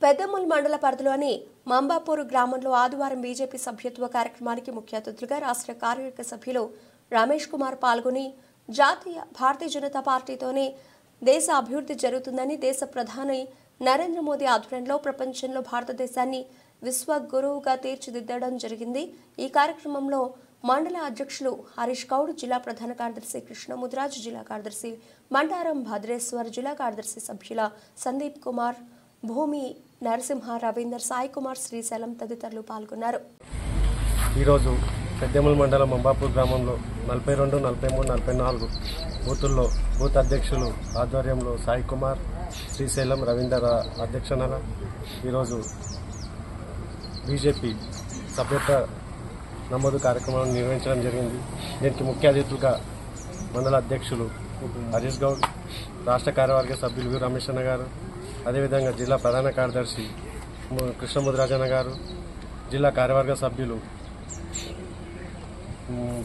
పెద్దమూల్ మండల పరిధిలోని మంబాపూర్ గ్రామంలో ఆదివారం బీజేపీ సభ్యత్వ కార్యక్రమానికి ముఖ్య అతిథులుగా రాష్ట్ర కార్యవర్గ సభ్యులు రమేష్ కుమార్ పాల్గొని జాతీయ భారతీయ జనతా పార్టీతోనే దేశ అభివృద్ధి జరుగుతుందని దేశ ప్రధాని నరేంద్ర మోదీ ఆధ్వర్యంలో ప్రపంచంలో భారతదేశాన్ని విశ్వగురువుగా తీర్చిదిద్దడం జరిగింది। ఈ కార్యక్రమంలో మండల అధ్యక్షులు హరీష్ గౌడ్, జిల్లా ప్రధాన కార్యదర్శి కృష్ణముద్రాజ్, జిల్లా కార్యదర్శి మంటారం భద్రేశ్వర్, జిల్లా కార్యదర్శి సభ్యుల సందీప్ కుమార్, భూమి నరసింహ, రవీందర్, సాయి కుమార్, శ్రీశైలం తదితరులు పాల్గొన్నారు। ఈరోజు పెద్దమూల్ మండలం మంబాపూర్ గ్రామంలో 42, 43, 44 బూతుల్లో బూత్ అధ్యక్షులు ఆధ్వర్యంలో సాయి కుమార్, శ్రీశైలం, రవీందర్ అధ్యక్షతన ఈరోజు బీజేపీ సభ్యత్వ నమోదు కార్యక్రమాన్ని నిర్వహించడం జరిగింది। దీనికి ముఖ్య అతిథులుగా మండల అధ్యక్షులు హరీష్ గౌడ్, రాష్ట్ర కార్యవర్గ సభ్యులు వి రమేష్ అన్న గారు, అదేవిధంగా జిల్లా ప్రధాన కార్యదర్శి కృష్ణముద్రాజన్న గారు, జిల్లా కార్యవర్గ సభ్యులు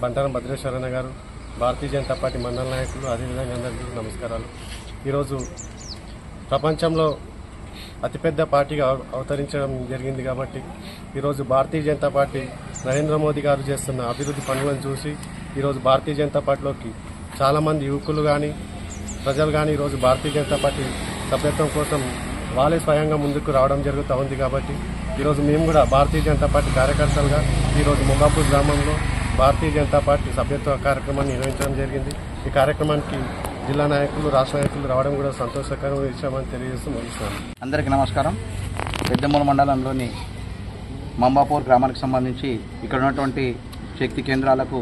బంటారం భద్రేశ్వరన్న గారు, భారతీయ జనతా పార్టీ మండల నాయకులు, అదేవిధంగా అందరికీ నమస్కారాలు। ఈరోజు ప్రపంచంలో అతిపెద్ద పార్టీగా అవతరించడం జరిగింది కాబట్టి ఈరోజు భారతీయ జనతా పార్టీ నరేంద్ర మోదీ గారు చేస్తున్న అభివృద్ధి పనులను చూసి ఈరోజు భారతీయ జనతా పార్టీలోకి చాలామంది యువకులు కానీ ప్రజలు కానీ ఈరోజు భారతీయ జనతా పార్టీ సభ్యత్వం కోసం వాళ్ళే స్వయంగా ముందుకు రావడం జరుగుతూ ఉంది కాబట్టి ఈరోజు మేము కూడా భారతీయ జనతా పార్టీ కార్యకర్తలుగా ఈరోజు మంబాపూర్ గ్రామంలో భారతీయ జనతా పార్టీ సభ్యత్వ కార్యక్రమాన్ని నిర్వహించడం జరిగింది। ఈ కార్యక్రమానికి జిల్లా నాయకులు, రాష్ట్ర నాయకులు రావడం కూడా సంతోషకరమైన విషయమని తెలియజేస్తూ ముగిస్తున్నాను। అందరికీ నమస్కారం। పెద్దమూల్ మండలంలోని మంబాపూర్ గ్రామానికి సంబంధించి ఇక్కడ ఉన్నటువంటి శక్తి కేంద్రాలకు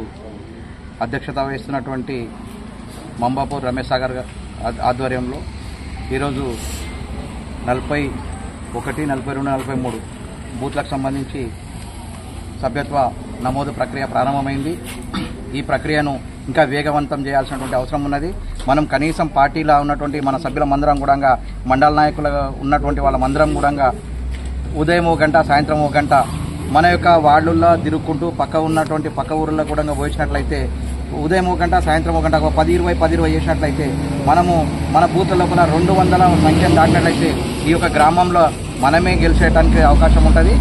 అధ్యక్షత వహిస్తున్నటువంటి మంబాపూర్ రమేష్ సాగర్ ఆధ్వర్యంలో ఈరోజు 41, 42, 43 బూత్లకు సంబంధించి సభ్యత్వ నమోదు ప్రక్రియ ప్రారంభమైంది। ఈ ప్రక్రియను ఇంకా వేగవంతం చేయాల్సినటువంటి అవసరం ఉన్నది। మనం కనీసం పార్టీలో ఉన్నటువంటి మన సభ్యులమందరం కూడా, మండల నాయకులుగా ఉన్నటువంటి వాళ్ళమందరం కూడా ఉదయం 1 గంట, సాయంత్రం 1 గంట మన యొక్క వార్డుల్లో తిరుగుకుంటూ పక్క ఊర్లో కూడా పోయించినట్లయితే ఉదయం 1 గంట, సాయంత్రం 1 గంట 10-20 చేసినట్లయితే మనము మన బూత్ లోపల 200 సంఖ్యను దాటినట్లయితే ఈ యొక్క గ్రామంలో మనమే గెలిచేయడానికి అవకాశం ఉంటుంది।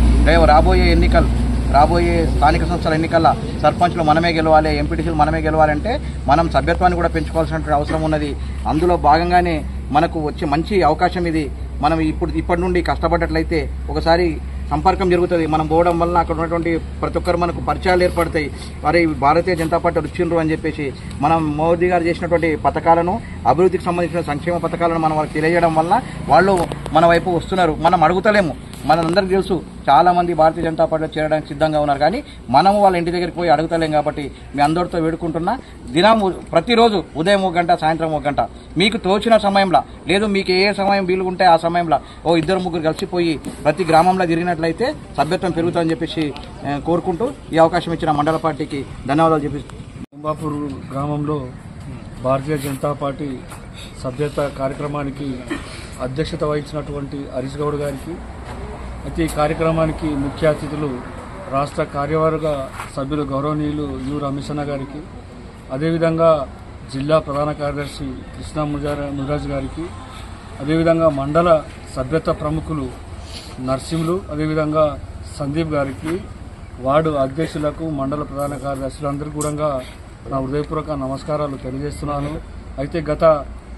రాబోయే స్థానిక సంస్థల ఎన్నికల్లో సర్పంచ్లు మనమే గెలవాలి, ఎంపీటీసీలు మనమే గెలవాలంటే మనం సభ్యత్వాన్ని కూడా పెంచుకోవాల్సిన అవసరం ఉన్నది। అందులో భాగంగానే మనకు వచ్చే మంచి అవకాశం ఇది। మనం ఇప్పటి నుండి కష్టపడ్డట్లయితే ఒకసారి సంపర్కం జరుగుతుంది। మనం పోవడం వల్ల అక్కడ ఉన్నటువంటి ప్రతి ఒక్కరు మనకు పరిచయాలు ఏర్పడతాయి। మరి భారతీయ జనతా పార్టీ వచ్చిండ్రు అని చెప్పేసి మనం మోదీ గారు చేసినటువంటి పథకాలను, అభివృద్ధికి సంబంధించిన సంక్షేమ పథకాలను మనం వాళ్ళకి తెలియజేయడం వల్ల వాళ్ళు మన వైపు వస్తున్నారు। మనం అడుగుతలేము, మనందరికీ తెలుసు చాలా మంది భారతీయ జనతా పార్టీలో చేరడానికి సిద్ధంగా ఉన్నారు, కానీ మనము వాళ్ళ ఇంటి దగ్గరికి పోయి అడుగుతలేం కాబట్టి మీ అందరితో వేడుకుంటున్నా, ప్రతిరోజు ఉదయం 1 గంట, సాయంత్రం 1 గంట మీకు తోచిన సమయంలో, లేదు మీకు ఏ సమయం వీలుగుంటే ఆ సమయంలో 2-3 కలిసిపోయి ప్రతి గ్రామంలో తిరిగినట్లయితే సభ్యత్వం పెరుగుతుందని చెప్పేసి కోరుకుంటూ ఈ అవకాశం ఇచ్చిన మండల పార్టీకి ధన్యవాదాలు చెప్పిస్తూ మంబాపూర్ గ్రామంలో భారతీయ జనతా పార్టీ సభ్యత్వ కార్యక్రమానికి అధ్యక్షత వహించినటువంటి హరీష్ గౌడ్ గారికి, అయితే ఈ కార్యక్రమానికి ముఖ్య అతిథులు రాష్ట్ర కార్యవర్గ సభ్యులు గౌరవనీయులు యు రమేష్ అన్న గారికి, అదేవిధంగా జిల్లా ప్రధాన కార్యదర్శి కృష్ణముద్రాజ్ గారికి, అదేవిధంగా మండల సభ్యత్వ ప్రముఖులు నర్సింహులు, అదేవిధంగా సందీప్ గారికి, వార్డు అధ్యక్షులకు, మండల ప్రధాన కార్యదర్శులందరికీ కూడా నా హృదయపూర్వక నమస్కారాలు తెలియజేస్తున్నాను। అయితే గత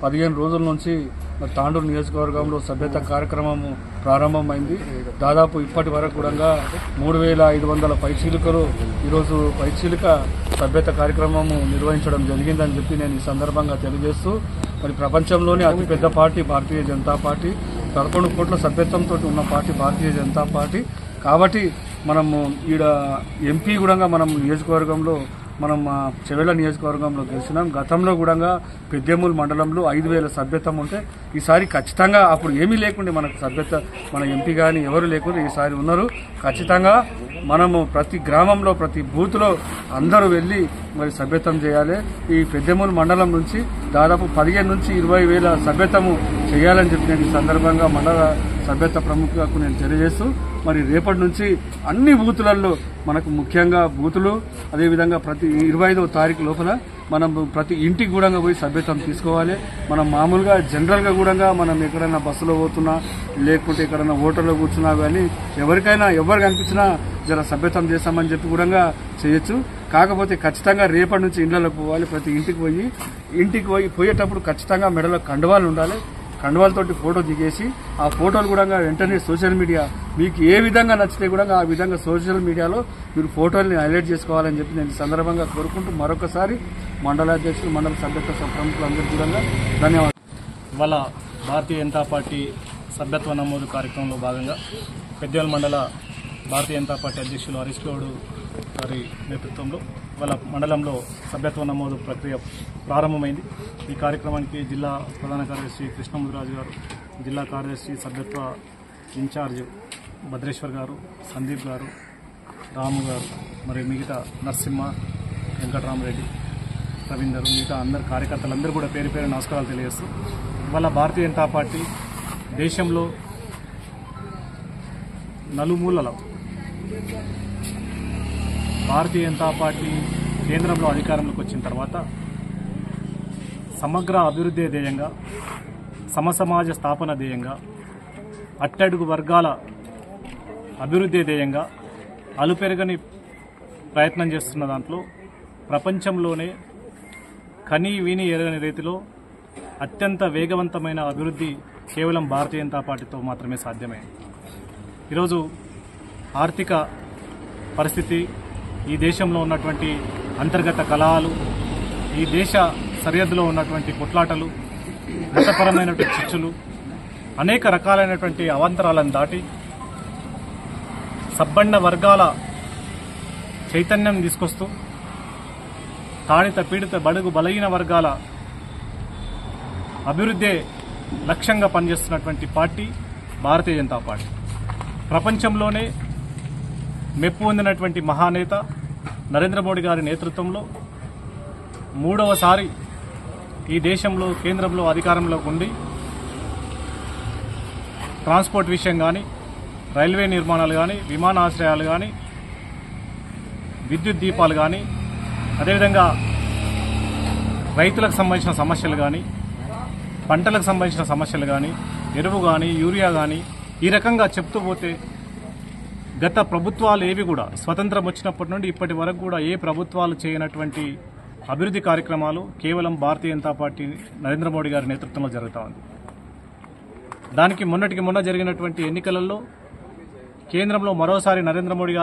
15 రోజుల నుంచి తాండూరు నియోజకవర్గంలో సభ్యత కార్యక్రమం ప్రారంభమైంది। దాదాపు ఇప్పటి వరకు కూడా 3500 పైచీలికలు ఈరోజు పైచీలిక సభ్యత కార్యక్రమం నిర్వహించడం జరిగిందని చెప్పి నేను ఈ సందర్భంగా తెలియజేస్తూ, మరి ప్రపంచంలోనే అతిపెద్ద పార్టీ భారతీయ జనతా పార్టీ, 11 కోట్ల సభ్యత్వంతో ఉన్న పార్టీ భారతీయ జనతా పార్టీ కాబట్టి మనము ఈడ ఎంపీ కూడా మనం నియోజకవర్గంలో మనం చెవెళ్ల నియోజకవర్గంలో గెలిచినాం। గతంలో కూడా పెద్దమూల్ మండలంలో 5000 సభ్యత్వం ఉంటే ఈసారి ఖచ్చితంగా, అప్పుడు ఏమీ లేకుండే మనకు సభ్యత్వం, మన ఎంపీ కానీ ఎవరు లేకుండా ఈసారి ఉన్నారు। ఖచ్చితంగా మనము ప్రతి గ్రామంలో ప్రతి బూత్లో అందరూ వెళ్ళి మరి సభ్యత్వం చేయాలి। ఈ పెద్దమూల్ మండలం నుంచి దాదాపు 15 నుంచి 20 వేల సభ్యత్వము చేయాలని చెప్పి నేను ఈ సందర్భంగా మండల సభ్యత్వ ప్రముఖులకు నేను తెలియజేస్తూ మరి రేపటి నుంచి అన్ని బూతులలో మనకు ముఖ్యంగా బూతులు అదేవిధంగా ప్రతి 25వ తారీఖు లోపల మనం ప్రతి ఇంటికి కూడా పోయి సభ్యత్వం తీసుకోవాలి. మనం మామూలుగా జనరల్గా కూడా మనం ఎక్కడైనా బస్సులో పోతున్నా లేకుంటే ఎక్కడైనా హోటల్లో కూర్చున్నా కానీ ఎవరికి అనిపించినా జర సభ్యత్వం చేస్తామని చెప్పి కూడా చేయొచ్చు. కాకపోతే ఖచ్చితంగా రేపటి నుంచి ఇళ్లలోకి పోవాలి. ప్రతి ఇంటికి పోయేటప్పుడు ఖచ్చితంగా మెడలో కండువాలు ఉండాలి. కండువాలతోటి ఫోటో దిగేసి ఆ ఫోటోలు కూడా వెంటనే సోషల్ మీడియా మీకు ఏ విధంగా నచ్చితే కూడా ఆ విధంగా సోషల్ మీడియాలో మీరు ఫోటోల్ని హైలైట్ చేసుకోవాలని చెప్పి నేను సందర్భంగా కోరుకుంటూ మరొకసారి మండలాధ్యక్షులు మండల సభ్యత్వ ప్రముఖులందరికీ కూడా ధన్యవాదాలు. ఇవాళ భారతీయ జనతా పార్టీ సభ్యత్వ నమోదు కార్యక్రమంలో భాగంగా పెద్దేల్ మండల భారతీయ జనతా పార్టీ అధ్యక్షులు హరీష్ గౌడ్ గారి నేతృత్వంలో ఇవాళ మండలంలో సభ్యత్వ నమోదు ప్రక్రియ ప్రారంభమైంది. ఈ కార్యక్రమానికి జిల్లా ప్రధాన కార్యదర్శి కృష్ణమురాజు గారు, జిల్లా కార్యదర్శి సభ్యత్వ ఇన్ఛార్జ్ భద్రేశ్వర్ గారు, సందీప్ గారు, రాము గారు, మరి మిగతా నరసింహ, వెంకటరామరెడ్డి, రవీందర్, మిగతా అందరు కార్యకర్తలందరూ కూడా పేరు పేరు నమస్కారాలు తెలియజేస్తూ ఇవాళ భారతీయ జనతా పార్టీ దేశంలో నలుమూలలో భారతీయ జనతా పార్టీ కేంద్రంలో అధికారంలోకి వచ్చిన తర్వాత సమగ్ర అభివృద్ధి ధ్యేయంగా, సమసమాజ స్థాపన ధ్యేయంగా, అట్టడుగు వర్గాల అభివృద్ధి ధ్యేయంగా అలుపెరగని ప్రయత్నం చేస్తున్న దాంట్లో ప్రపంచంలోనే కనీ విని ఎరగని రీతిలో అత్యంత వేగవంతమైన అభివృద్ధి కేవలం భారతీయ జనతా పార్టీతో మాత్రమే సాధ్యమైంది. ఈరోజు ఆర్థిక పరిస్థితి, ఈ దేశంలో ఉన్నటువంటి అంతర్గత కలహాలు, ఈ దేశ సరిహద్దులో ఉన్నటువంటి కొట్లాటలు, మతపరమైనటువంటి చిచ్చులు, అనేక రకాలైనటువంటి అవాంతరాలను దాటి సబ్బండ వర్గాల చైతన్యం తీసుకొస్తూ తాడిత పీడిత బడుగు బలహీన వర్గాల అభివృద్ధే లక్ష్యంగా పనిచేస్తున్నటువంటి పార్టీ భారతీయ జనతా పార్టీ. ప్రపంచంలోనే మెప్పు పొందినటువంటి మహానేత నరేంద్ర మోడీ గారి నేతృత్వంలో 3వసారి ఈ దేశంలో కేంద్రంలో అధికారంలోకి ఉండి ట్రాన్స్పోర్ట్ విషయం కానీ, రైల్వే నిర్మాణాలు కానీ, విమానాశ్రయాలు కానీ, విద్యుత్ దీపాలు కానీ, అదేవిధంగా రైతులకు సంబంధించిన సమస్యలు కానీ, పంటలకు సంబంధించిన సమస్యలు కానీ, ఎరువు కానీ, యూరియా కానీ, ఈ రకంగా చెప్తూ పోతే గత ప్రభుత్వాలు ఏవి కూడా స్వతంత్రం వచ్చినప్పటి నుండి ఇప్పటి వరకు కూడా ఏ ప్రభుత్వాలు చేయనటువంటి అభివృద్ధి కార్యక్రమాలు కేవలం భారతీయ జనతా పార్టీ నరేంద్ర మోడీ గారి నేతృత్వంలో జరుగుతూ ఉంది. దానికి మొన్న జరిగినటువంటి ఎన్నికలలో కేంద్రంలో మరోసారి నరేంద్ర మోడీ గారు